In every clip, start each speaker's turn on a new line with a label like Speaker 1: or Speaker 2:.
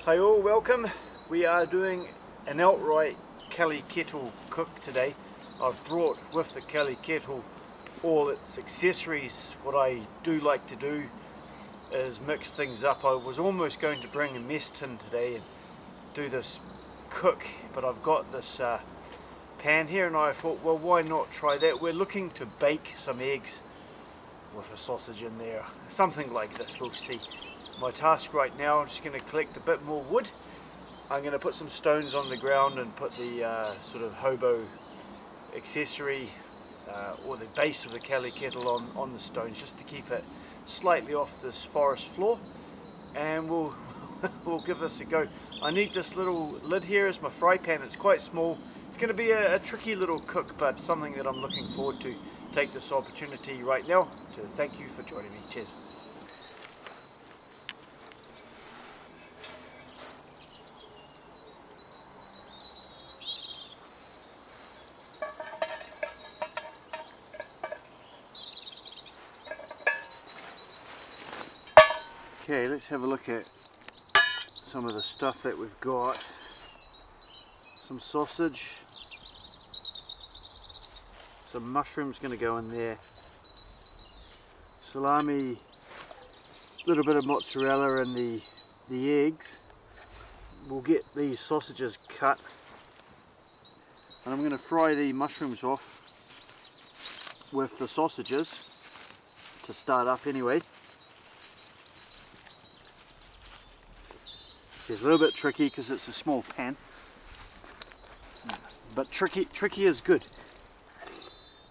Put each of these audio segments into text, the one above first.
Speaker 1: Hi all, welcome. We are doing an outright Kelly kettle cook today. I've brought with the Kelly kettle all its accessories. What I do like to do is mix things up. I was almost going to bring a mess tin today and do this cook, but I've got this pan here and I thought, well, why not try that? We're looking to bake some eggs with a sausage in there, something like this, we'll see. My task right now, I'm just going to collect a bit more wood. I'm going to put some stones on the ground and put the sort of hobo accessory or the base of the Kelly kettle on the stones, just to keep it slightly off this forest floor, and we'll we'll give this a go. I need this little lid here as my fry pan. It's quite small. It's going to be a tricky little cook, but something that I'm looking forward to. Take this opportunity right now to thank you for joining me. Cheers. Okay, let's have a look at some of the stuff that we've got. Some sausage, some mushrooms going to go in there, salami, a little bit of mozzarella, and the eggs. We'll get these sausages cut, and I'm going to fry the mushrooms off with the sausages to start up anyway. It's a little bit tricky because it's a small pan, but tricky is good.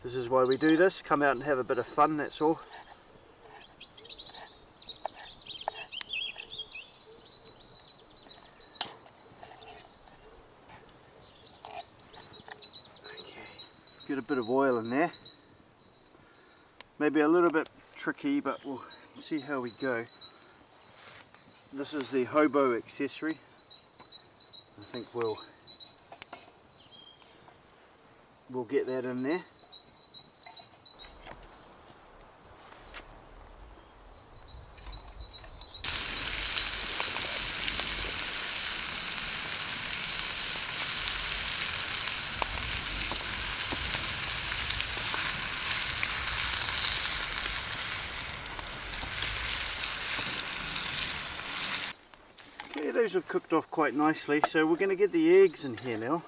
Speaker 1: This is why we do this, come out and have a bit of fun, that's all. Okay, get a bit of oil in there. Maybe a little bit tricky, but we'll see how we go. This is the hobo accessory. I think we'll get that in there. Okay, those have cooked off quite nicely, so we're going to get the eggs in here now.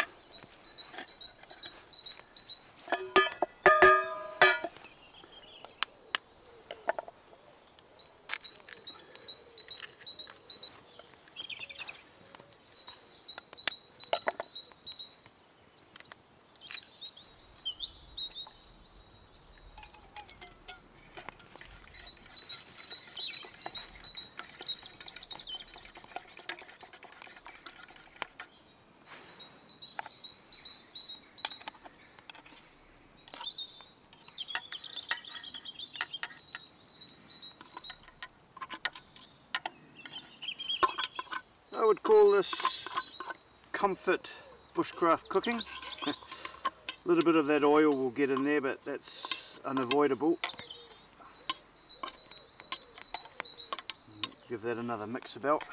Speaker 1: I would call this comfort bushcraft cooking. A little bit of that oil will get in there, but that's unavoidable. Give that another mix about.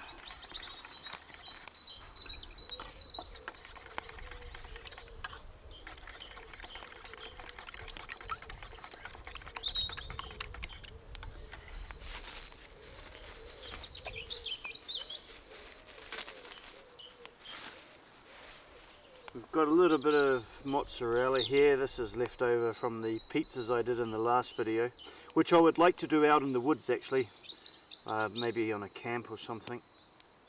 Speaker 1: We've got a little bit of mozzarella here. This is left over from the pizzas I did in the last video, which I would like to do out in the woods actually, maybe on a camp or something.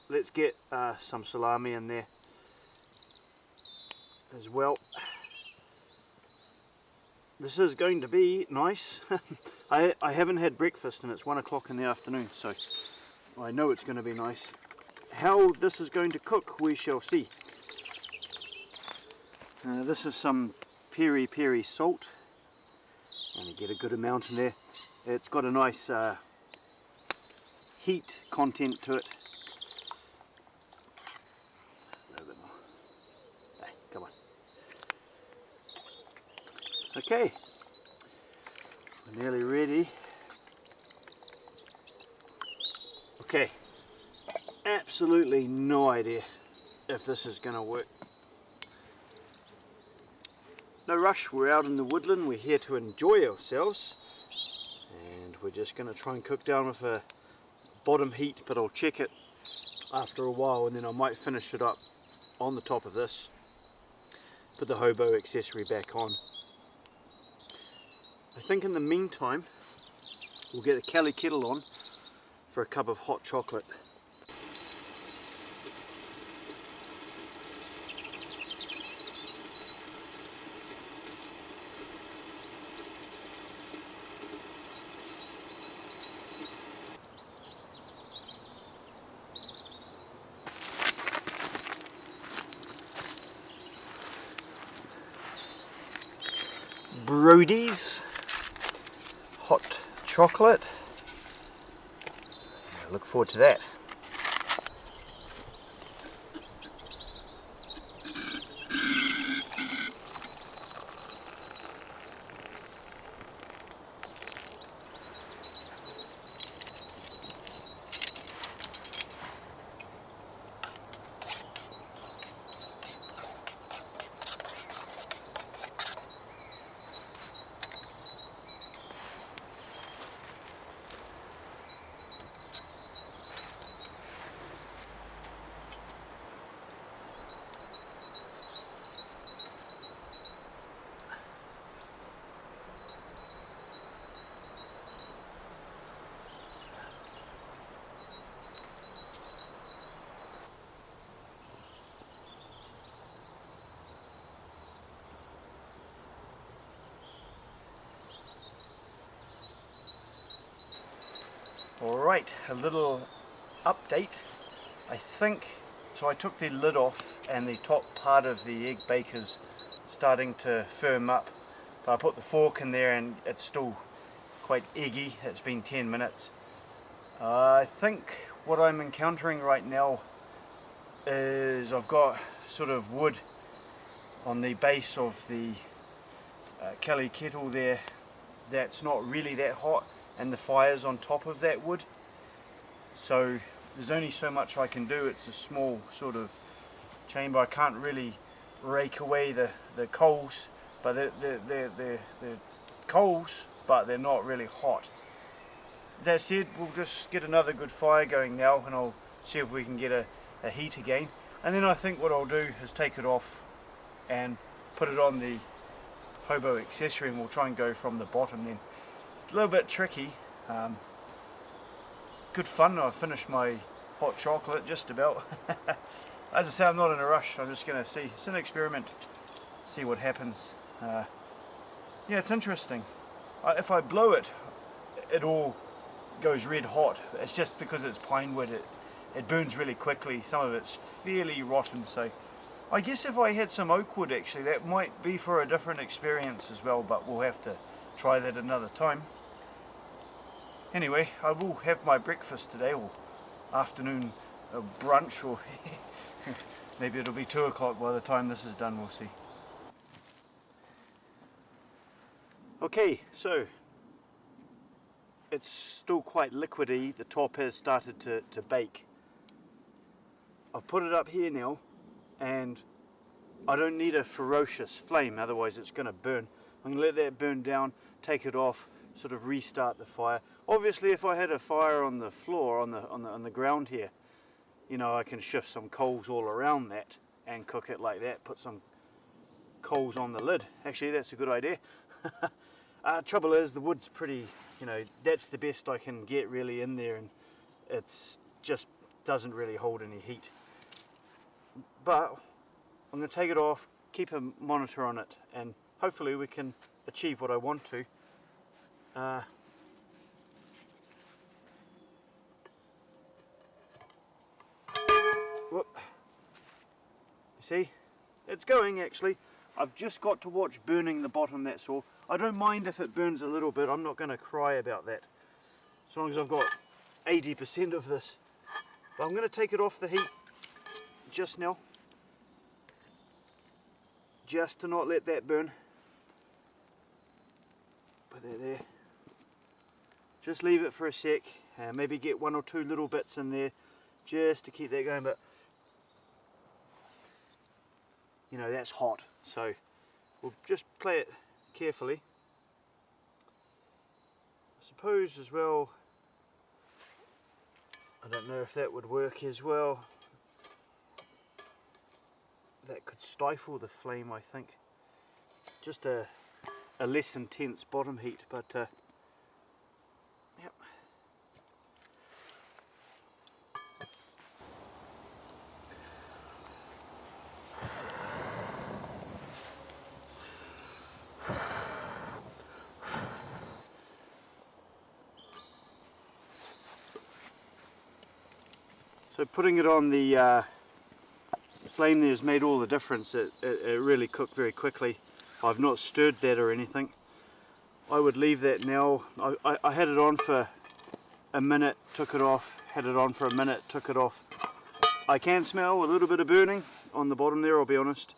Speaker 1: Let's get some salami in there as well. This is going to be nice. I haven't had breakfast and it's 1 o'clock in the afternoon, so I know it's going to be nice. How this is going to cook, we shall see. This is some peri salt, and you get a good amount in there. It's got a nice heat content to it. A little bit more. Hey, come on. Okay, we're nearly ready. Okay, absolutely no idea if this is going to work. No rush, we're out in the woodland, we're here to enjoy ourselves, and we're just going to try and cook down with a bottom heat, but I'll check it after a while and then I might finish it up on the top of this, put the hobo accessory back on. I think in the meantime we'll get the Kelly kettle on for a cup of hot chocolate. Brody's hot chocolate. I look forward to that. Alright, a little update. I think, so I took the lid off and the top part of the egg bake is starting to firm up. But I put the fork in there and it's still quite eggy. It's been 10 minutes. I think what I'm encountering right now is I've got sort of wood on the base of the Kelly kettle there that's not really that hot, and the fire's on top of that wood, so there's only so much I can do. It's a small sort of chamber. I can't really rake away the coals, but they're coals, but they're not really hot. That said, we'll just get another good fire going now and I'll see if we can get a heat again, and then I think what I'll do is take it off and put it on the hobo accessory and we'll try and go from the bottom then. It's a little bit tricky. Good fun. I finished my hot chocolate just about. As I say, I'm not in a rush. I'm just going to see. It's an experiment. See what happens. Yeah, it's interesting. If I blow it, it all goes red hot. It's just because it's pine wood. It burns really quickly. Some of it's fairly rotten. So I guess if I had some oak wood, actually, that might be for a different experience as well. But we'll have to try that another time. Anyway, I will have my breakfast today, or afternoon brunch, or maybe it'll be 2 o'clock by the time this is done, we'll see. Okay, so it's still quite liquidy. The top has started to bake. I've put it up here now, and I don't need a ferocious flame, otherwise it's going to burn. I'm going to let that burn down, take it off, sort of restart the fire. Obviously, if I had a fire on the floor, on the ground here, you know, I can shift some coals all around that and cook it like that. Put some coals on the lid. Actually, that's a good idea. Trouble is, the wood's pretty, you know, that's the best I can get really in there, and it's just doesn't really hold any heat. But I'm going to take it off, keep a monitor on it, and hopefully we can achieve what I want to. Whoop. You see, it's going actually. I've just got to watch burning the bottom, that's all. I don't mind if it burns a little bit. I'm not going to cry about that, as long as I've got 80% of this. But I'm going to take it off the heat just now, just to not let that burn. Put that there. Just leave it for a sec, maybe get 1 or 2 little bits in there just to keep that going, but you know that's hot, so we'll just play it carefully. I suppose as well, I don't know if that would work as well. That could stifle the flame, I think. Just a less intense bottom heat, but yep. So putting it on the flame there has made all the difference. It really cooked very quickly. I've not stirred that or anything. I would leave that now. I had it on for a minute, took it off, had it on for a minute, took it off. I can smell a little bit of burning on the bottom there, I'll be honest.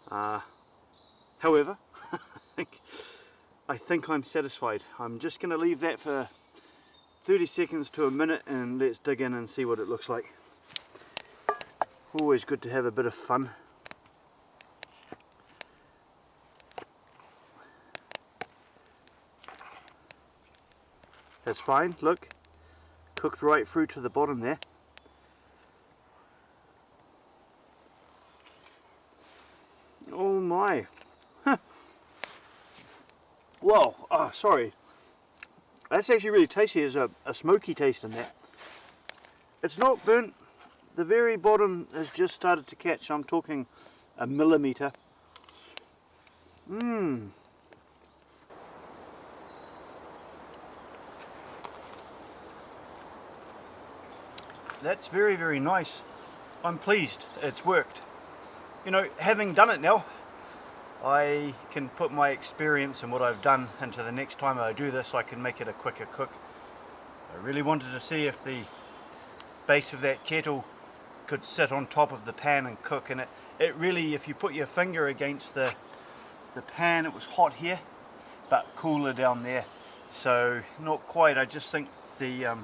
Speaker 1: However, I think I'm satisfied. I'm just going to leave that for 30 seconds to a minute and let's dig in and see what it looks like. Always good to have a bit of fun. That's fine, look, cooked right through to the bottom there. Oh my. Whoa, oh sorry. That's actually really tasty. There's a smoky taste in that. It's not burnt. The very bottom has just started to catch. I'm talking a millimetre. That's very, very nice. I'm pleased. It's worked. You know, having done it now, I can put my experience and what I've done into the next time I do this. I can make it a quicker cook. I really wanted to see if the base of that kettle could sit on top of the pan and cook, and it really, if you put your finger against the pan, it was hot here but cooler down there, so not quite. I just think the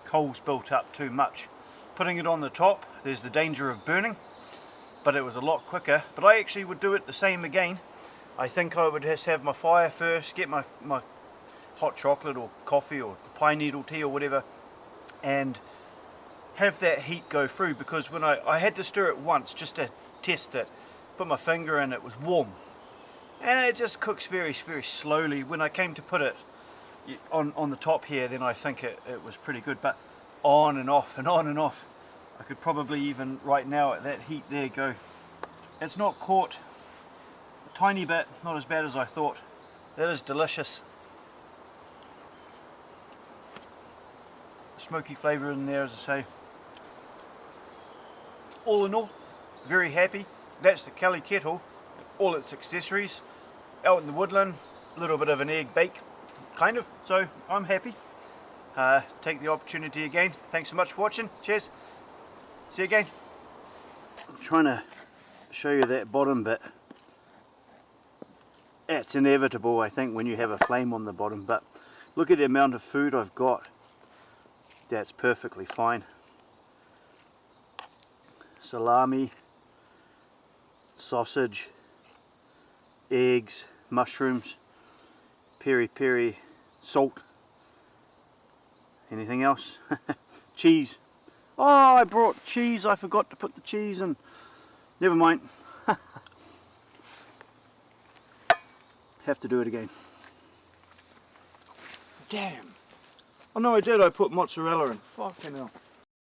Speaker 1: coals built up too much. Putting it on the top, there's the danger of burning, but it was a lot quicker. But I actually would do it the same again. I think I would just have my fire first, get my hot chocolate or coffee or pine needle tea or whatever, and have that heat go through, because when I had to stir it once just to test it, put my finger in, it was warm, and it just cooks very, very slowly. When I came to put it on the top here, then I think it was pretty good, but on and off and on and off. I could probably even right now at that heat there go. It's not caught a tiny bit, not as bad as I thought. That is delicious. Smoky flavour in there, as I say. All in all, very happy. That's the Kelly kettle, all its accessories, out in the woodland, a little bit of an egg bake, kind of, so I'm happy. Take the opportunity again. Thanks so much for watching. Cheers. See you again. I'm trying to show you that bottom bit. It's inevitable, I think, when you have a flame on the bottom, but look at the amount of food I've got. That's perfectly fine. Salami, sausage, eggs, mushrooms, peri-peri, salt. Anything else? Cheese. Oh, I brought cheese. I forgot to put the cheese in. Never mind. Have to do it again. Damn. Oh no, I did. I put mozzarella in. Fucking hell.